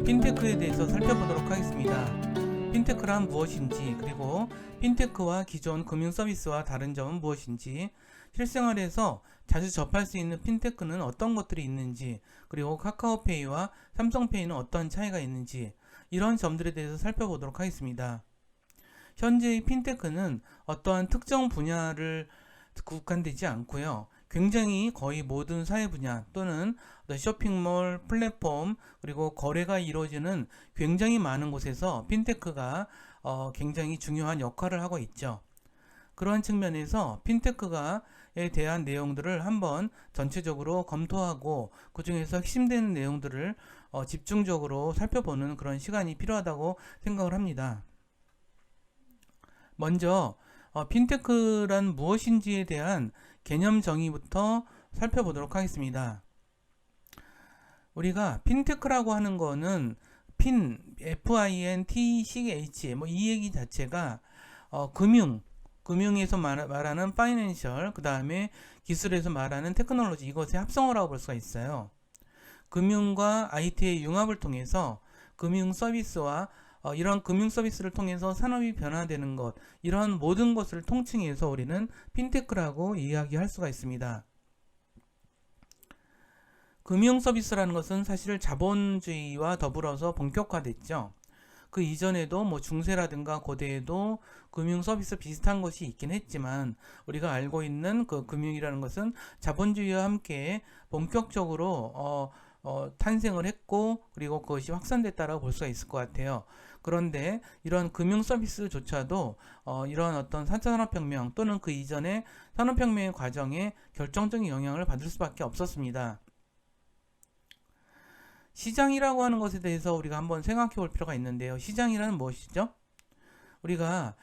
핀테크에 대해서 살펴보도록 하겠습니다. 핀테크란 무엇인지, 그리고 핀테크와 기존 금융 서비스와 다른 점은 무엇인지, 실생활에서 자주 접할 수 있는 핀테크는 어떤 것들이 있는지, 그리고 카카오페이와 삼성페이는 어떤 차이가 있는지, 이런 점들에 대해서 살펴보도록 하겠습니다. 현재의 핀테크는 어떠한 특정 분야를 국한되지 않고요. 굉장히 거의 모든 사회 분야 또는 쇼핑몰, 플랫폼, 그리고 거래가 이루어지는 굉장히 많은 곳에서 핀테크가 굉장히 중요한 역할을 하고 있죠. 그러한 측면에서 핀테크에 대한 내용들을 한번 전체적으로 검토하고 그 중에서 핵심되는 내용들을 집중적으로 살펴보는 그런 시간이 필요하다고 생각을 합니다. 먼저 핀테크란 무엇인지에 대한 개념 정의부터 살펴보도록 하겠습니다. 우리가 핀테크라고 하는 거는 FINTCH 이 얘기 자체가 금융에서 말하는 파이낸셜, 그 다음에 기술에서 말하는 테크놀로지, 이것의 합성어라고 볼 수가 있어요. 금융과 IT의 융합을 통해서 금융 서비스와 이런 금융 서비스를 통해서 산업이 변화되는 것, 이런 모든 것을 통칭해서 우리는 핀테크라고 이야기할 수가 있습니다. 금융 서비스라는 것은 사실 자본주의와 더불어서 본격화됐죠. 그 이전에도 중세라든가 고대에도 금융 서비스 비슷한 것이 있긴 했지만, 우리가 알고 있는 그 금융이라는 것은 자본주의와 함께 본격적으로 탄생을 했고, 그리고 그것이 확산됐다라고 볼 수가 있을 것 같아요. 그런데 이런 금융 서비스조차도 이런 어떤 4차 산업혁명 또는 그 이전의 산업혁명의 과정에 결정적인 영향을 받을 수밖에 없었습니다. 시장이라고 하는 것에 대해서 우리가 한번 생각해 볼 필요가 있는데요. 시장이란 무엇이죠? 우리가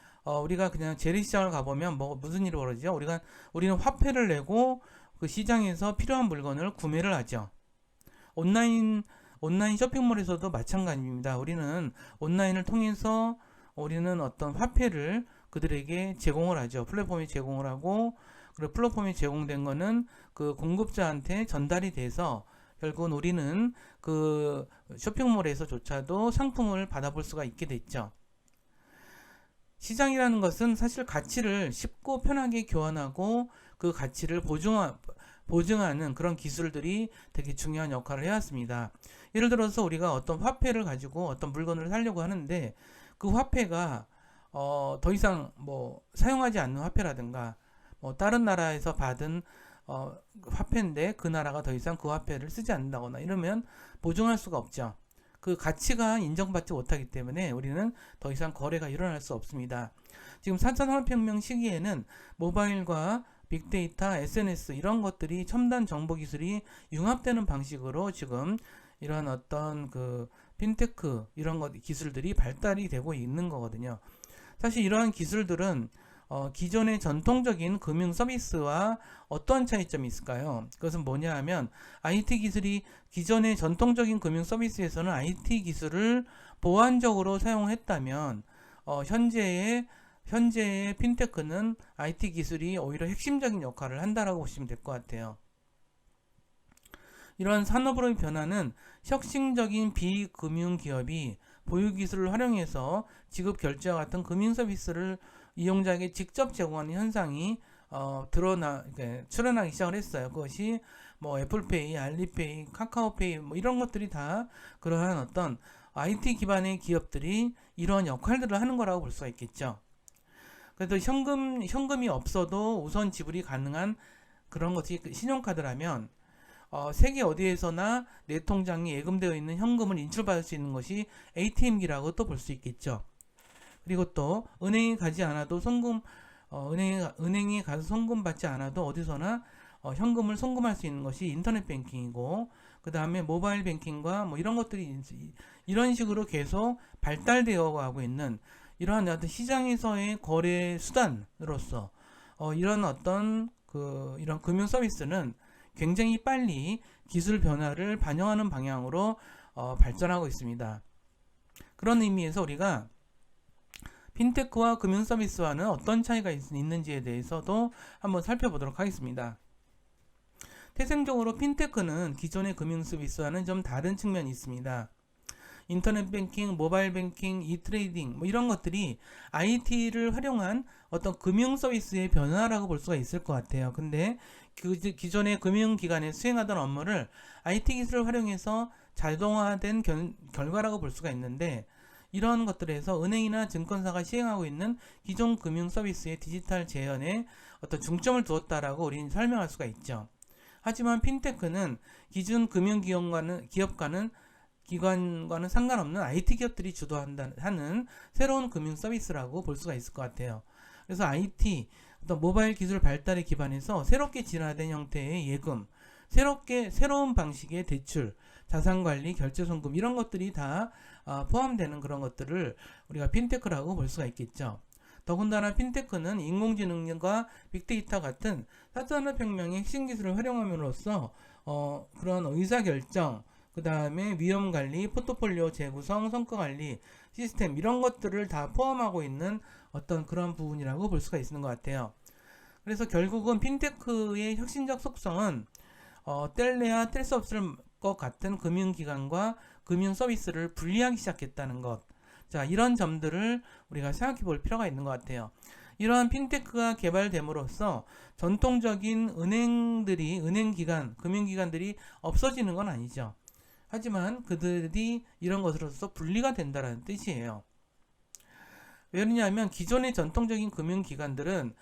그냥 재래시장을 가보면 무슨 일이 벌어지죠? 우리는 화폐를 내고 그 시장에서 필요한 물건을 구매를 하죠. 온라인 쇼핑몰에서도 마찬가지입니다. 우리는 온라인을 통해서 우리는 어떤 화폐를 그들에게 제공을 하죠. 플랫폼에 제공을 하고, 그리고 플랫폼에 제공된 거는 그 공급자한테 전달이 돼서 결국은 우리는 그 쇼핑몰에서조차도 상품을 받아볼 수가 있게 됐죠. 시장이라는 것은 사실 가치를 쉽고 편하게 교환하고 그 가치를 보증하는 그런 기술들이 되게 중요한 역할을 해왔습니다. 예를 들어서 우리가 어떤 화폐를 가지고 어떤 물건을 사려고 하는데, 그 화폐가 더 이상 사용하지 않는 화폐라든가 다른 나라에서 받은 화폐인데 그 나라가 더 이상 그 화폐를 쓰지 않는다거나 이러면 보증할 수가 없죠. 그 가치가 인정받지 못하기 때문에 우리는 더 이상 거래가 일어날 수 없습니다. 지금 4차 산업혁명 시기에는 모바일과 빅데이터, SNS 이런 것들이 첨단 정보 기술이 융합되는 방식으로 지금 이런 어떤 그 핀테크 이런 기술들이 발달이 되고 있는 거거든요. 사실 이러한 기술들은 기존의 전통적인 금융 서비스와 어떤 차이점이 있을까요? 그것은 뭐냐 하면, IT 기술이 기존의 전통적인 금융 서비스에서는 IT 기술을 보완적으로 사용했다면 현재의 핀테크는 IT 기술이 오히려 핵심적인 역할을 한다라고 보시면 될 것 같아요. 이러한 산업으로의 변화는 혁신적인 비금융 기업이 보유 기술을 활용해서 지급 결제와 같은 금융 서비스를 이용자에게 직접 제공하는 현상이 출현하기 시작을 했어요. 그것이 애플페이, 알리페이, 카카오페이 이런 것들이 다 그러한 어떤 IT 기반의 기업들이 이러한 역할들을 하는 거라고 볼 수가 있겠죠. 그래서 현금이 없어도 우선 지불이 가능한 그런 것이 신용카드라면, 세계 어디에서나 내 통장에 예금되어 있는 현금을 인출받을 수 있는 것이 ATM기라고 또 볼 수 있겠죠. 그리고 또 은행에 가지 않아도 은행에 가서 송금 받지 않아도 어디서나 현금을 송금할 수 있는 것이 인터넷 뱅킹이고, 그 다음에 모바일 뱅킹과 이런 것들이 이런 식으로 계속 발달되어 가고 있는 이러한 어떤 시장에서의 거래 수단으로서 이런 어떤 이런 금융 서비스는 굉장히 빨리 기술 변화를 반영하는 방향으로 발전하고 있습니다. 그런 의미에서 우리가 핀테크와 금융 서비스와는 어떤 차이가 있는지에 대해서도 한번 살펴보도록 하겠습니다. 태생적으로 핀테크는 기존의 금융 서비스와는 좀 다른 측면이 있습니다. 인터넷 뱅킹, 모바일 뱅킹, 이트레이딩 뭐 이런 것들이 IT를 활용한 어떤 금융 서비스의 변화라고 볼 수가 있을 것 같아요. 근데 그 기존의 금융기관에 수행하던 업무를 IT 기술을 활용해서 자동화된 결과라고 볼 수가 있는데, 이런 것들에서 은행이나 증권사가 시행하고 있는 기존 금융 서비스의 디지털 재현에 어떤 중점을 두었다라고 우리는 설명할 수가 있죠. 하지만 핀테크는 기존 금융기관과는 기관과는 상관없는 IT 기업들이 주도하는 새로운 금융 서비스라고 볼 수가 있을 것 같아요. 그래서 IT, 어떤 모바일 기술 발달에 기반해서 새롭게 진화된 형태의 예금, 새로운 방식의 대출, 자산관리, 결제송금 이런 것들이 다 포함되는 그런 것들을 우리가 핀테크라고 볼 수가 있겠죠. 더군다나 핀테크는 인공지능과 빅데이터 같은 4산업혁명의 핵심 기술을 활용함으로써 그런 의사결정, 그 다음에 위험관리, 포트폴리오 재구성, 성과관리, 시스템 이런 것들을 다 포함하고 있는 어떤 그런 부분이라고 볼 수가 있는 것 같아요. 그래서 결국은 핀테크의 혁신적 속성은 뗄래야 뗄 수 없을 것 같은 금융기관과 금융 서비스를 분리하기 시작했다는 것. 자, 이런 점들을 우리가 생각해 볼 필요가 있는 것 같아요. 이러한 핀테크가 개발됨으로써 전통적인 은행기관, 금융기관들이 없어지는 건 아니죠. 하지만 그들이 이런 것으로서 분리가 된다는 뜻이에요. 왜냐하면 기존의 전통적인 금융기관들은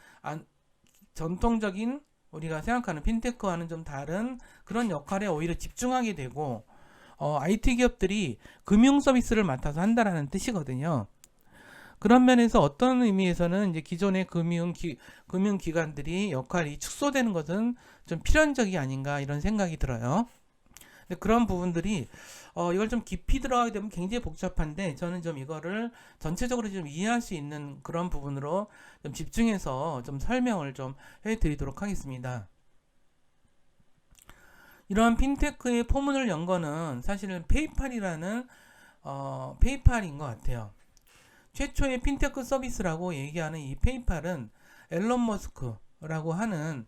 전통적인 우리가 생각하는 핀테크와는 좀 다른 그런 역할에 오히려 집중하게 되고 IT 기업들이 금융 서비스를 맡아서 한다라는 뜻이거든요. 그런 면에서 어떤 의미에서는 이제 기존의 금융기관들이 역할이 축소되는 것은 좀 필연적이 아닌가 이런 생각이 들어요. 근데 그런 부분들이 이걸 좀 깊이 들어가게 되면 굉장히 복잡한데, 저는 좀 이거를 전체적으로 좀 이해할 수 있는 그런 부분으로 좀 집중해서 좀 설명을 좀 해드리도록 하겠습니다. 이러한 핀테크의 포문을 연 거는 사실은 페이팔인 것 같아요. 최초의 핀테크 서비스라고 얘기하는 이 페이팔은 앨런 머스크라는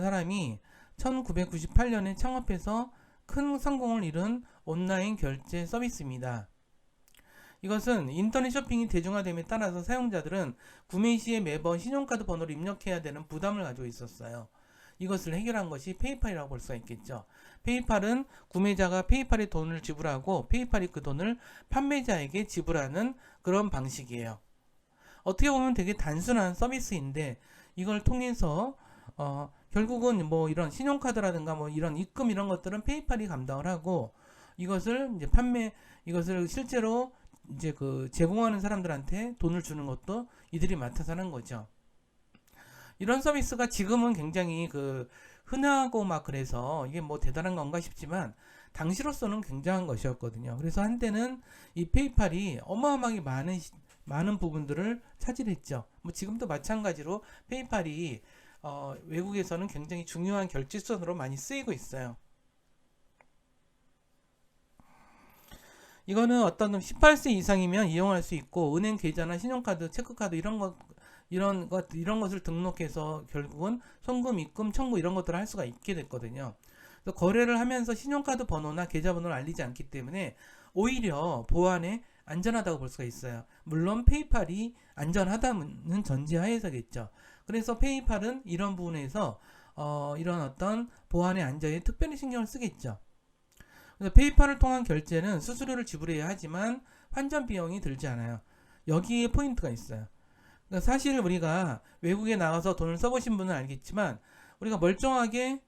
사람이 1998년에 창업해서 큰 성공을 이룬 온라인 결제 서비스입니다. 이것은 인터넷 쇼핑이 대중화됨에 따라서 사용자들은 구매 시에 매번 신용카드 번호를 입력해야 되는 부담을 가지고 있었어요. 이것을 해결한 것이 페이팔이라고 볼 수가 있겠죠. 페이팔은 구매자가 페이팔에 돈을 지불하고 페이팔이 그 돈을 판매자에게 지불하는 그런 방식이에요. 어떻게 보면 되게 단순한 서비스인데, 이걸 통해서 결국은 뭐 이런 신용카드라든가 뭐 이런 입금 이런 것들은 페이팔이 감당을 하고, 이것을 실제로 이제 제공하는 사람들한테 돈을 주는 것도 이들이 맡아서 하는 거죠. 이런 서비스가 지금은 굉장히 흔하고 막 그래서 이게 뭐 대단한 건가 싶지만, 당시로서는 굉장한 것이었거든요. 그래서 한때는 이 페이팔이 어마어마하게 많은 부분들을 차지했죠. 뭐 지금도 마찬가지로 페이팔이 외국에서는 굉장히 중요한 결제수단으로 많이 쓰이고 있어요. 이거는 어떤 18세 이상이면 이용할 수 있고, 은행 계좌나 신용카드, 체크카드 이런 것을 등록해서 결국은 송금, 입금, 청구 이런 것들을 할 수가 있게 됐거든요. 그래서 거래를 하면서 신용카드 번호나 계좌번호를 알리지 않기 때문에 오히려 보안에 안전하다고 볼 수가 있어요. 물론 페이팔이 안전하다는 전제하에서겠죠. 그래서 페이팔은 이런 부분에서 이런 어떤 보안의 안전에 특별히 신경을 쓰겠죠. 그래서 페이팔을 통한 결제는 수수료를 지불해야 하지만 환전 비용이 들지 않아요. 여기에 포인트가 있어요. 그러니까 사실 우리가 외국에 나가서 돈을 써보신 분은 알겠지만, 우리가 멀쩡하게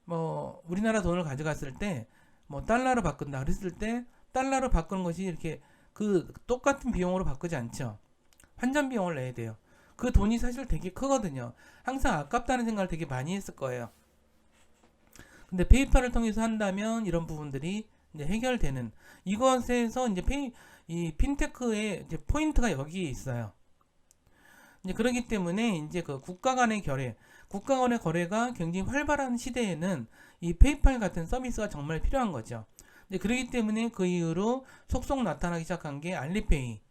뭐 우리나라 돈을 가져갔을 때 뭐 달러로 바꾼다 그랬을 때 달러로 바꾸는 것이 이렇게 똑같은 비용으로 바꾸지 않죠. 환전 비용을 내야 돼요. 그 돈이 사실 되게 크거든요. 항상 아깝다는 생각을 되게 많이 했을 거예요. 근데 페이팔을 통해서 한다면 이런 부분들이 이제 해결되는, 이것에서 이제 이 핀테크의 이제 포인트가 여기에 있어요. 이제 그렇기 때문에 이제 국가 간의 거래가 굉장히 활발한 시대에는 이 페이팔 같은 서비스가 정말 필요한 거죠. 이제 그렇기 때문에 그 이후로 속속 나타나기 시작한 게 알리페이.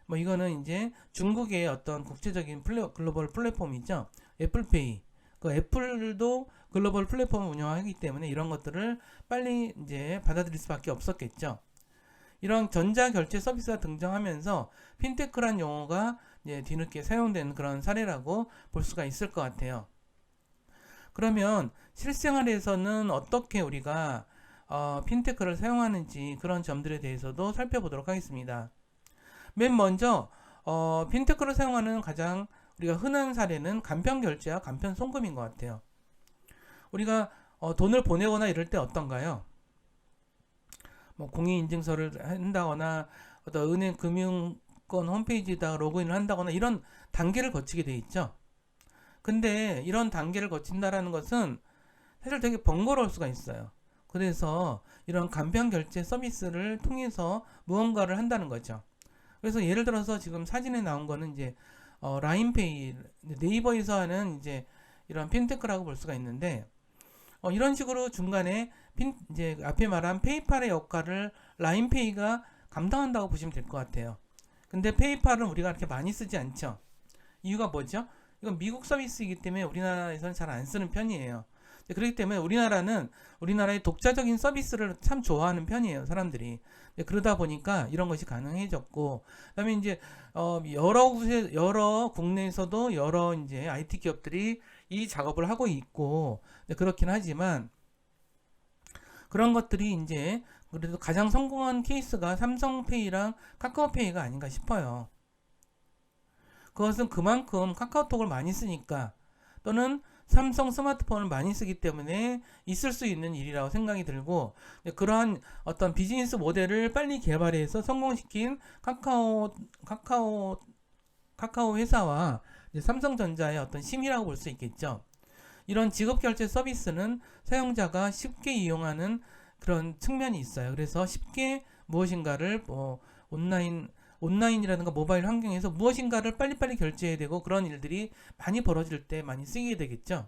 뭐 이거는 이제 중국의 어떤 국제적인 글로벌 플랫폼이죠. 애플페이. 그 애플도 글로벌 플랫폼을 운영하기 때문에 이런 것들을 빨리 이제 받아들일 수밖에 없었겠죠. 이런 전자결제 서비스가 등장하면서 핀테크란 용어가 이제 뒤늦게 사용되는 그런 사례라고 볼 수가 있을 것 같아요. 그러면 실생활에서는 어떻게 우리가 핀테크를 사용하는지 그런 점들에 대해서도 살펴보도록 하겠습니다. 맨 먼저 핀테크를 사용하는 가장 우리가 흔한 사례는 간편결제와 간편송금인 것 같아요. 우리가 돈을 보내거나 이럴 때 어떤가요? 뭐 공인인증서를 한다거나 어떤 은행 금융권 홈페이지에다 로그인을 한다거나 이런 단계를 거치게 돼 있죠. 근데 이런 단계를 거친다라는 것은 사실 되게 번거로울 수가 있어요. 그래서 이런 간편결제 서비스를 통해서 무언가를 한다는 거죠. 그래서 예를 들어서 지금 사진에 나온 거는 이제 라인페이, 네이버에서 하는 이제 이런 핀테크라고 볼 수가 있는데, 이런 식으로 중간에 이제 앞에 말한 페이팔의 역할을 라인페이가 감당한다고 보시면 될 것 같아요. 근데 페이팔은 우리가 그렇게 많이 쓰지 않죠. 이유가 뭐죠? 이건 미국 서비스이기 때문에 우리나라에서는 잘 안 쓰는 편이에요. 그렇기 때문에 우리나라의 독자적인 서비스를 참 좋아하는 편이에요, 사람들이. 그러다 보니까 이런 것이 가능해졌고, 그다음에 이제 여러 국내에서도 여러 이제 IT 기업들이 이 작업을 하고 있고, 그렇긴 하지만 그런 것들이 이제 그래도 가장 성공한 케이스가 삼성페이랑 카카오페이가 아닌가 싶어요. 그것은 그만큼 카카오톡을 많이 쓰니까 또는 삼성 스마트폰을 많이 쓰기 때문에 있을 수 있는 일이라고 생각이 들고, 그러한 어떤 비즈니스 모델을 빨리 개발해서 성공시킨 카카오 회사와 삼성전자의 어떤 힘이라고 볼 수 있겠죠. 이런 지급결제 서비스는 사용자가 쉽게 이용하는 그런 측면이 있어요. 그래서 쉽게 무엇인가를 온라인이라든가 모바일 환경에서 무엇인가를 빨리빨리 결제해야 되고 그런 일들이 많이 벌어질 때 많이 쓰게 되겠죠.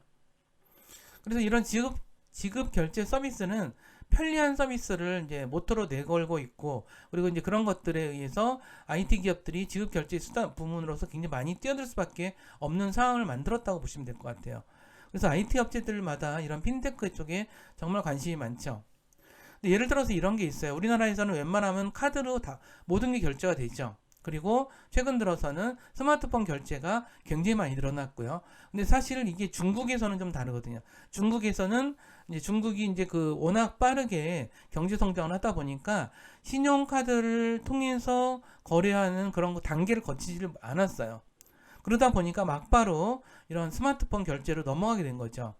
그래서 이런 지급 결제 서비스는 편리한 서비스를 이제 모토로 내걸고 있고, 그리고 이제 그런 것들에 의해서 IT 기업들이 지급 결제 수단 부문으로서 굉장히 많이 뛰어들 수밖에 없는 상황을 만들었다고 보시면 될 것 같아요. 그래서 IT 업체들마다 이런 핀테크 쪽에 정말 관심이 많죠. 예를 들어서 이런 게 있어요. 우리나라에서는 웬만하면 카드로 다 모든 게 결제가 되죠. 그리고 최근 들어서는 스마트폰 결제가 굉장히 많이 늘어났고요. 근데 사실 이게 중국에서는 좀 다르거든요. 중국에서는 중국이 이제 워낙 빠르게 경제 성장을 하다 보니까 신용카드를 통해서 거래하는 그런 단계를 거치지를 않았어요. 그러다 보니까 막바로 이런 스마트폰 결제로 넘어가게 된 거죠.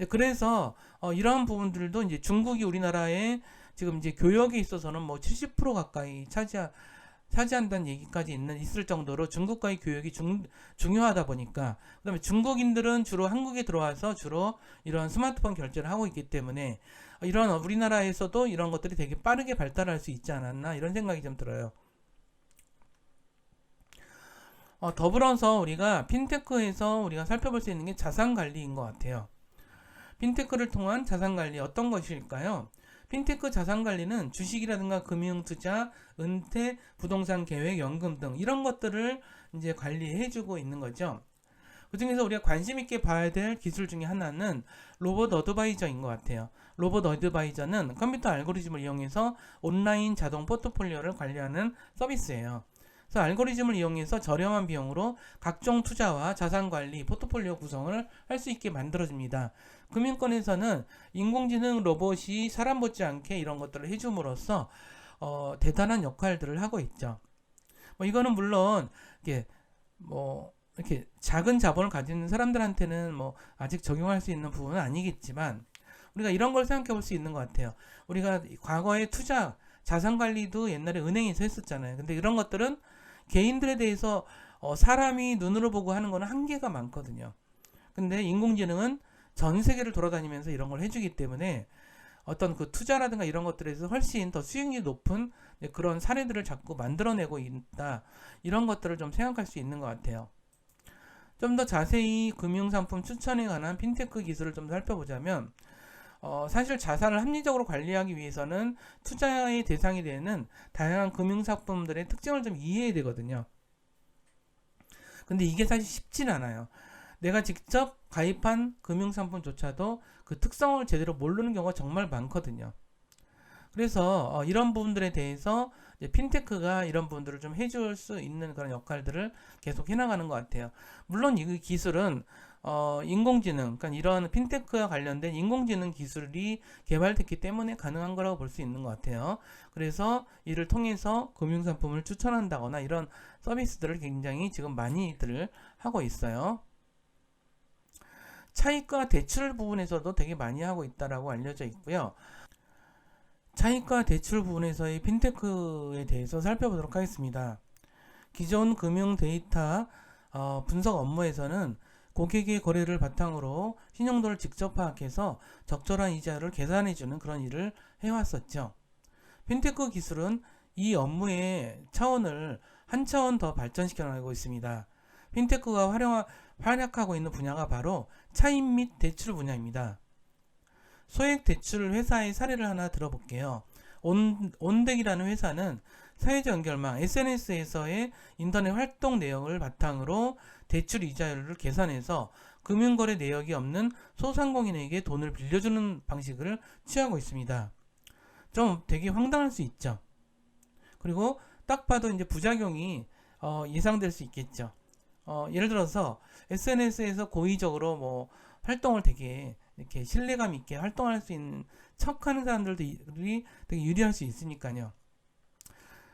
그래서 이러한 부분들도 이제 중국이 우리나라에 지금 이제 교역에 있어서는 뭐 70% 가까이 차지한다는 얘기까지 있을 정도로 중국과의 교역이 중요하다 보니까, 그다음에 중국인들은 주로 한국에 들어와서 주로 이런 스마트폰 결제를 하고 있기 때문에 이런 우리나라에서도 이런 것들이 되게 빠르게 발달할 수 있지 않았나 이런 생각이 좀 들어요. 더불어서 우리가 핀테크에서 우리가 살펴볼 수 있는 게 자산관리인 것 같아요. 핀테크를 통한 자산관리 어떤 것일까요? 핀테크 자산관리는 주식이라든가 금융투자, 은퇴, 부동산 계획, 연금 등 이런 것들을 이제 관리해주고 있는 거죠. 그 중에서 우리가 관심 있게 봐야 될 기술 중에 하나는 로봇 어드바이저인 것 같아요. 로봇 어드바이저는 컴퓨터 알고리즘을 이용해서 온라인 자동 포트폴리오를 관리하는 서비스예요. 그래서 알고리즘을 이용해서 저렴한 비용으로 각종 투자와 자산관리, 포트폴리오 구성을 할 수 있게 만들어줍니다. 금융권에서는 인공지능 로봇이 사람 못지않게 이런 것들을 해줌으로써 대단한 역할들을 하고 있죠. 이거는 물론 이렇게 작은 자본을 가지는 사람들한테는 아직 적용할 수 있는 부분은 아니겠지만 우리가 이런 걸 생각해 볼 수 있는 것 같아요. 우리가 과거에 투자, 자산관리도 옛날에 은행에서 했었잖아요. 근데 이런 것들은 개인들에 대해서 사람이 눈으로 보고 하는 거는 한계가 많거든요. 근데 인공지능은 전 세계를 돌아다니면서 이런 걸 해주기 때문에 어떤 그 투자라든가 이런 것들에서 훨씬 더 수익률이 높은 그런 사례들을 자꾸 만들어내고 있다. 이런 것들을 좀 생각할 수 있는 것 같아요. 좀 더 자세히 금융상품 추천에 관한 핀테크 기술을 좀 살펴보자면 사실 자산을 합리적으로 관리하기 위해서는 투자의 대상이 되는 다양한 금융상품들의 특징을 좀 이해해야 되거든요. 근데 이게 사실 쉽진 않아요. 내가 직접 가입한 금융상품조차도 그 특성을 제대로 모르는 경우가 정말 많거든요. 그래서 이런 부분들에 대해서 이제 핀테크가 이런 부분들을 좀 해줄 수 있는 그런 역할들을 계속 해나가는 것 같아요. 물론 이 기술은 인공지능, 그러니까 이런 핀테크와 관련된 인공지능 기술이 개발됐기 때문에 가능한 거라고 볼 수 있는 것 같아요. 그래서 이를 통해서 금융상품을 추천한다거나 이런 서비스들을 굉장히 지금 많이들 하고 있어요. 차익과 대출 부분에서도 되게 많이 하고 있다라고 알려져 있고요. 차익과 대출 부분에서의 핀테크에 대해서 살펴보도록 하겠습니다. 기존 금융 데이터 분석 업무에서는 고객의 거래를 바탕으로 신용도를 직접 파악해서 적절한 이자를 계산해주는 그런 일을 해왔었죠. 핀테크 기술은 이 업무의 차원을 한 차원 더 발전시켜 나가고 있습니다. 핀테크가 활약하고 있는 분야가 바로 차입 및 대출 분야입니다. 소액 대출 회사의 사례를 하나 들어볼게요. 온덱이라는 회사는 사회적 연결망 SNS에서의 인터넷 활동 내역을 바탕으로 대출 이자율을 계산해서 금융거래 내역이 없는 소상공인에게 돈을 빌려주는 방식을 취하고 있습니다. 좀 되게 황당할 수 있죠. 그리고 딱 봐도 이제 부작용이 예상될 수 있겠죠. 예를 들어서 SNS에서 고의적으로 뭐 활동을 되게 이렇게 신뢰감 있게 활동할 수 있는 척하는 사람들이 되게 유리할 수 있으니까요.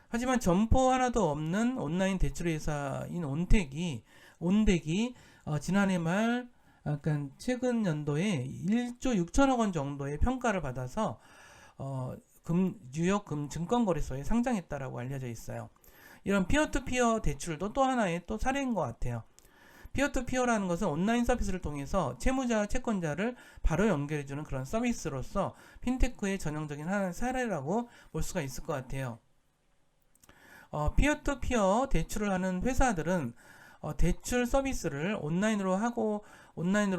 하지만 점포 하나도 없는 온라인 대출 회사인 온덱이 지난해 말 약간 최근 연도에 1조 6천억 원 정도의 평가를 받아서 뉴욕 증권거래소에 상장했다라고 알려져 있어요. 이런 피어투피어 대출도 또 하나의 또 사례인 것 같아요. 피어투피어라는 것은 온라인 서비스를 통해서 채무자와 채권자를 바로 연결해주는 그런 서비스로서 핀테크의 전형적인 하나의 사례라고 볼 수가 있을 것 같아요. 피어투피어 대출을 하는 회사들은 대출 서비스를 온라인으로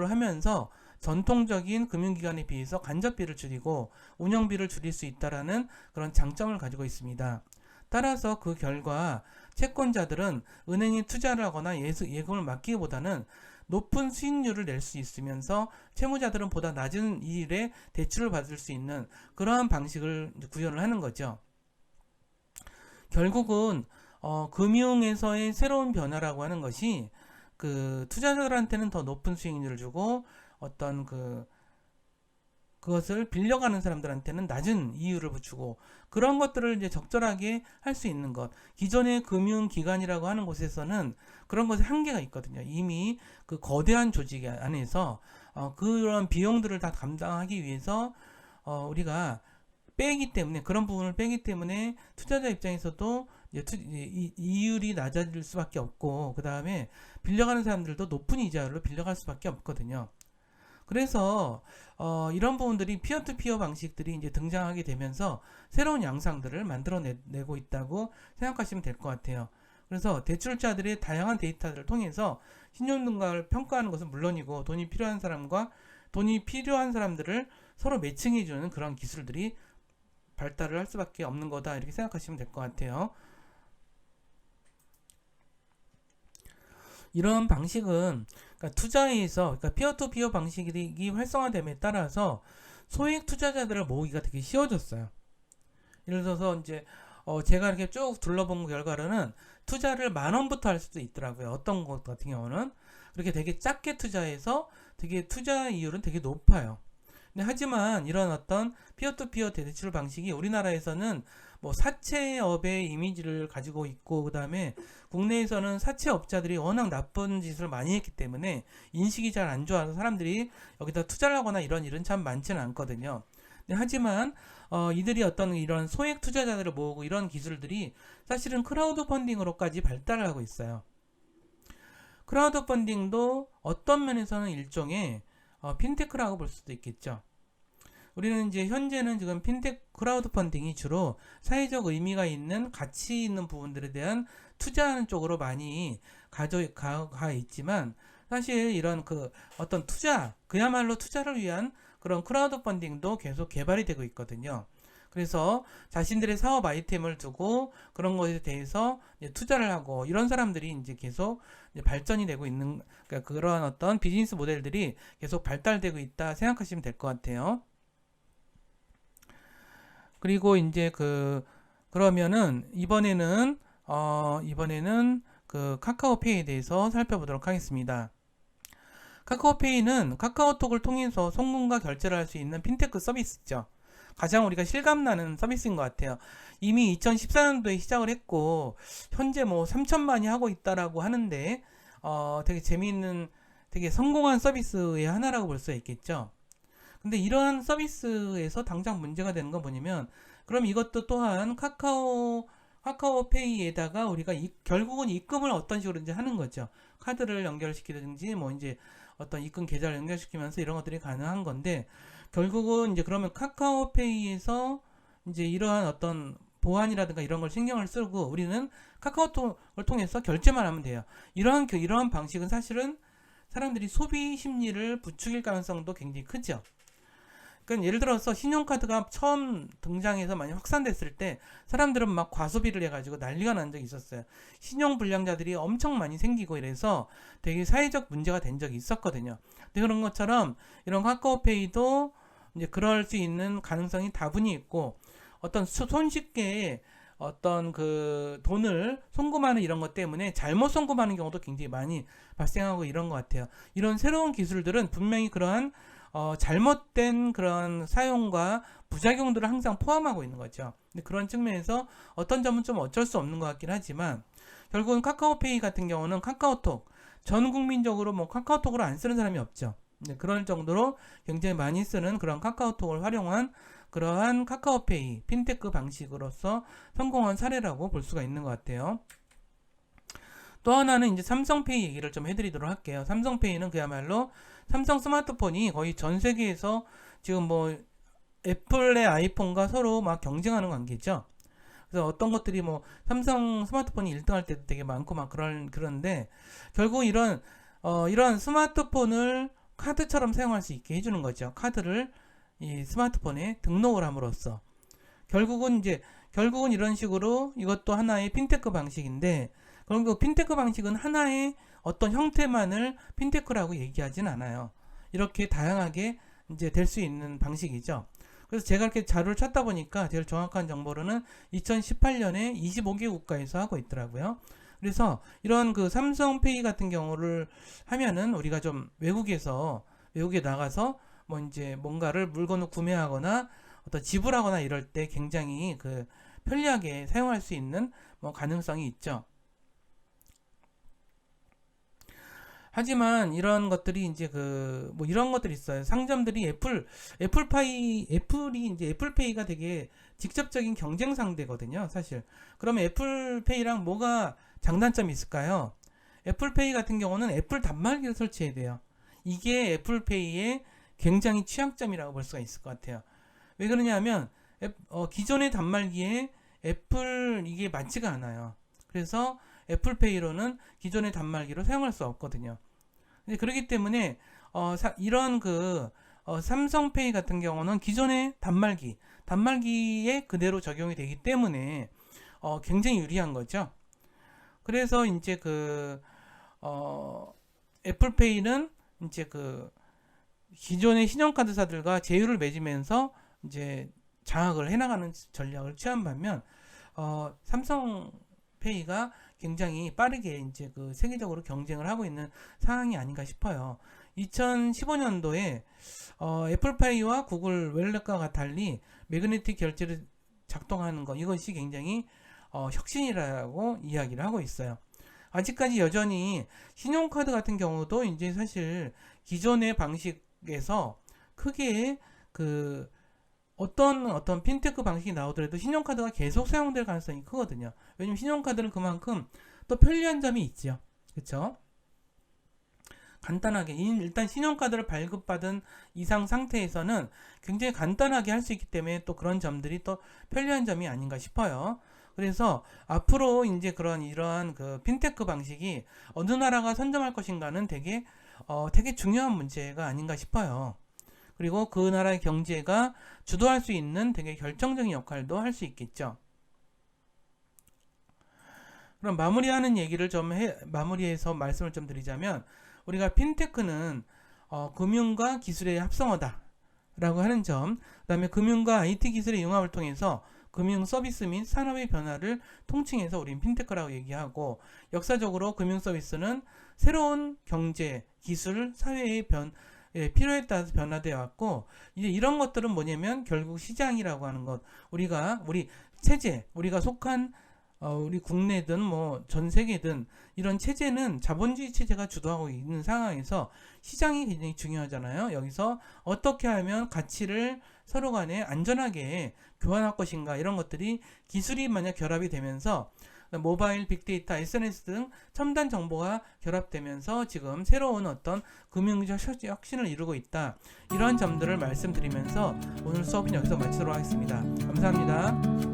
하면서 전통적인 금융기관에 비해서 간접비를 줄이고 운영비를 줄일 수 있다라는 그런 장점을 가지고 있습니다. 따라서 그 결과 채권자들은 은행에 투자를 하거나 예금을 맡기기보다는 높은 수익률을 낼 수 있으면서 채무자들은 보다 낮은 이율의 대출을 받을 수 있는 그러한 방식을 구현을 하는 거죠. 결국은 금융에서의 새로운 변화라고 하는 것이 그 투자자들한테는 더 높은 수익률을 주고 어떤 그것을 빌려가는 사람들한테는 낮은 이율을 붙이고 그런 것들을 이제 적절하게 할 수 있는 것. 기존의 금융기관이라고 하는 곳에서는 그런 것에 한계가 있거든요. 이미 그 거대한 조직 안에서 그런 비용들을 다 감당하기 위해서 우리가 그런 부분을 빼기 때문에 투자자 입장에서도 이율이 낮아질 수밖에 없고 그 다음에 빌려가는 사람들도 높은 이자율로 빌려갈 수밖에 없거든요. 그래서 이런 부분들이 피어투피어 방식들이 이제 등장하게 되면서 새로운 양상들을 만들어내고 있다고 생각하시면 될 것 같아요. 그래서 대출자들의 다양한 데이터를 통해서 신용등급을 평가하는 것은 물론이고 돈이 필요한 사람들을 서로 매칭해주는 그런 기술들이 발달을 할 수밖에 없는 거다 이렇게 생각하시면 될 것 같아요. 이런 방식은 그러니까 피어투피어 방식이 활성화됨에 따라서 소액 투자자들을 모으기가 되게 쉬워졌어요. 예를 들어서 이제 제가 이렇게 쭉 둘러본 결과로는 투자를 10,000원부터 할 수도 있더라고요. 어떤 것 같은 경우는 그렇게 되게 작게 투자해서 되게 투자 이율은 되게 높아요. 근데 하지만 이런 어떤 피어투피어 대출 방식이 우리나라에서는 뭐 사채업의 이미지를 가지고 있고 그 다음에 국내에서는 사채업자들이 워낙 나쁜 짓을 많이 했기 때문에 인식이 잘 안 좋아서 사람들이 여기다 투자를 하거나 이런 일은 참 많지는 않거든요. 근데 하지만 이들이 어떤 이런 소액 투자자들을 모으고 이런 기술들이 사실은 크라우드 펀딩으로까지 발달을 하고 있어요. 크라우드 펀딩도 어떤 면에서는 일종의 핀테크라고 볼 수도 있겠죠. 우리는 이제 현재는 지금 크라우드 펀딩이 주로 사회적 의미가 있는 가치 있는 부분들에 대한 투자하는 쪽으로 많이 가 있지만 사실 이런 어떤 그야말로 투자를 위한 그런 크라우드 펀딩도 계속 개발이 되고 있거든요. 그래서 자신들의 사업 아이템을 두고 그런 것에 대해서 이제 투자를 하고 이런 사람들이 이제 계속 이제 발전이 되고 있는, 그러니까 그러한 어떤 비즈니스 모델들이 계속 발달되고 있다 생각하시면 될 것 같아요. 그리고 이제 그러면은 이번에는 그 카카오페이에 대해서 살펴보도록 하겠습니다. 카카오페이는 카카오톡을 통해서 송금과 결제를 할 수 있는 핀테크 서비스죠. 가장 우리가 실감나는 서비스인 것 같아요. 이미 2014년도에 시작을 했고 현재 뭐 3천만이 하고 있다라고 하는데 되게 재미있는, 되게 성공한 서비스의 하나라고 볼 수 있겠죠. 근데 이러한 서비스에서 당장 문제가 되는 건 뭐냐면, 그럼 이것도 또한 카카오페이에다가 우리가 결국은 입금을 어떤 식으로 이제 하는 거죠. 카드를 연결시키든지 뭐 이제 어떤 입금 계좌를 연결시키면서 이런 것들이 가능한 건데, 결국은 이제 그러면 카카오페이에서 이제 이러한 어떤 보안이라든가 이런 걸 신경을 쓰고 우리는 카카오톡을 통해서 결제만 하면 돼요. 이러한 방식은 사실은 사람들이 소비 심리를 부추길 가능성도 굉장히 크죠. 그러니까 예를 들어서 신용카드가 처음 등장해서 많이 확산됐을 때 사람들은 막 과소비를 해가지고 난리가 난 적이 있었어요. 신용불량자들이 엄청 많이 생기고 이래서 되게 사회적 문제가 된 적이 있었거든요. 근데 그런 것처럼 이런 카카오페이도 이제 그럴 수 있는 가능성이 다분히 있고, 어떤 손쉽게 어떤 그 돈을 송금하는 이런 것 때문에 잘못 송금하는 경우도 굉장히 많이 발생하고 이런 것 같아요. 이런 새로운 기술들은 분명히 그러한 잘못된 그런 사용과 부작용들을 항상 포함하고 있는 거죠. 근데 그런 측면에서 어떤 점은 좀 어쩔 수 없는 것 같긴 하지만, 결국은 카카오페이 같은 경우는 카카오톡, 전 국민적으로 뭐 카카오톡을 안 쓰는 사람이 없죠. 그럴 정도로 굉장히 많이 쓰는 그런 카카오톡을 활용한 그러한 카카오페이 핀테크 방식으로서 성공한 사례라고 볼 수가 있는 것 같아요. 또 하나는 이제 삼성페이 얘기를 좀 해드리도록 할게요. 삼성페이는 그야말로 삼성 스마트폰이 거의 전 세계에서 지금 뭐 애플의 아이폰과 서로 막 경쟁하는 관계죠. 그래서 어떤 것들이 뭐 삼성 스마트폰이 1등할 때도 되게 많고 막 그런데, 결국 이런 스마트폰을 카드처럼 사용할 수 있게 해주는 거죠. 카드를 이 스마트폰에 등록을 함으로써 결국은 이런 식으로 이것도 하나의 핀테크 방식인데, 그럼 그 핀테크 방식은 하나의 어떤 형태만을 핀테크라고 얘기하진 않아요. 이렇게 다양하게 이제 될 수 있는 방식이죠. 그래서 제가 이렇게 자료를 찾다 보니까 제일 정확한 정보로는 2018년에 25개 국가에서 하고 있더라고요. 그래서 이런 그 삼성페이 같은 경우를 하면은 우리가 좀 외국에 나가서 뭐 이제 뭔가를 물건을 구매하거나 어떤 지불하거나 이럴 때 굉장히 그 편리하게 사용할 수 있는 뭐 가능성이 있죠. 하지만 이런 것들이 이제 뭐 이런 것들이 있어요. 상점들이 애플이 이제 애플페이가 되게 직접적인 경쟁 상대거든요, 사실. 그러면 애플페이랑 뭐가 장단점이 있을까요? 애플페이 같은 경우는 애플 단말기를 설치해야 돼요. 이게 애플페이의 굉장히 취약점이라고 볼 수가 있을 것 같아요. 왜 그러냐면 기존의 단말기에 애플 이게 맞지가 않아요. 그래서 애플페이로는 기존의 단말기로 사용할 수 없거든요. 그렇기 때문에 이런 삼성페이 같은 경우는 기존의 단말기에 그대로 적용이 되기 때문에 굉장히 유리한 거죠. 그래서 이제 애플페이는 이제 기존의 신용카드사들과 제휴를 맺으면서 이제 장악을 해나가는 전략을 취한 반면, 삼성페이가 굉장히 빠르게 이제 세계적으로 경쟁을 하고 있는 상황이 아닌가 싶어요. 2015년도에 애플페이와 구글 웰렛과 달리 매그네틱 결제를 작동하는 것, 이것이 굉장히 혁신이라고 이야기를 하고 있어요. 아직까지 여전히 신용카드 같은 경우도 이제 사실 기존의 방식에서 크게 어떤 핀테크 방식이 나오더라도 신용카드가 계속 사용될 가능성이 크거든요. 왜냐면 신용카드는 그만큼 또 편리한 점이 있죠. 그렇죠? 간단하게 일단 신용카드를 발급받은 이상 상태에서는 굉장히 간단하게 할 수 있기 때문에 또 그런 점들이 또 편리한 점이 아닌가 싶어요. 그래서 앞으로 이제 이러한 핀테크 방식이 어느 나라가 선점할 것인가는 되게 중요한 문제가 아닌가 싶어요. 그리고 그 나라의 경제가 주도할 수 있는 되게 결정적인 역할도 할 수 있겠죠. 그럼 마무리하는 얘기를 마무리해서 말씀을 좀 드리자면, 우리가 핀테크는 금융과 기술의 합성어다라고 하는 점, 그 다음에 금융과 IT 기술의 융합을 통해서 금융 서비스 및 산업의 변화를 통칭해서 우린 핀테크라고 얘기하고, 역사적으로 금융 서비스는 새로운 경제, 기술, 사회의 필요에 따라서 변화되어 왔고, 이제 이런 것들은 뭐냐면 결국 시장이라고 하는 것, 우리 체제, 우리가 속한 우리 국내든 뭐 전 세계든 이런 체제는 자본주의 체제가 주도하고 있는 상황에서 시장이 굉장히 중요하잖아요. 여기서 어떻게 하면 가치를 서로 간에 안전하게 교환할 것인가, 이런 것들이 기술이 만약 결합이 되면서 모바일, 빅데이터, SNS 등 첨단 정보가 결합되면서 지금 새로운 어떤 금융적 혁신을 이루고 있다. 이러한 점들을 말씀드리면서 오늘 수업은 여기서 마치도록 하겠습니다. 감사합니다.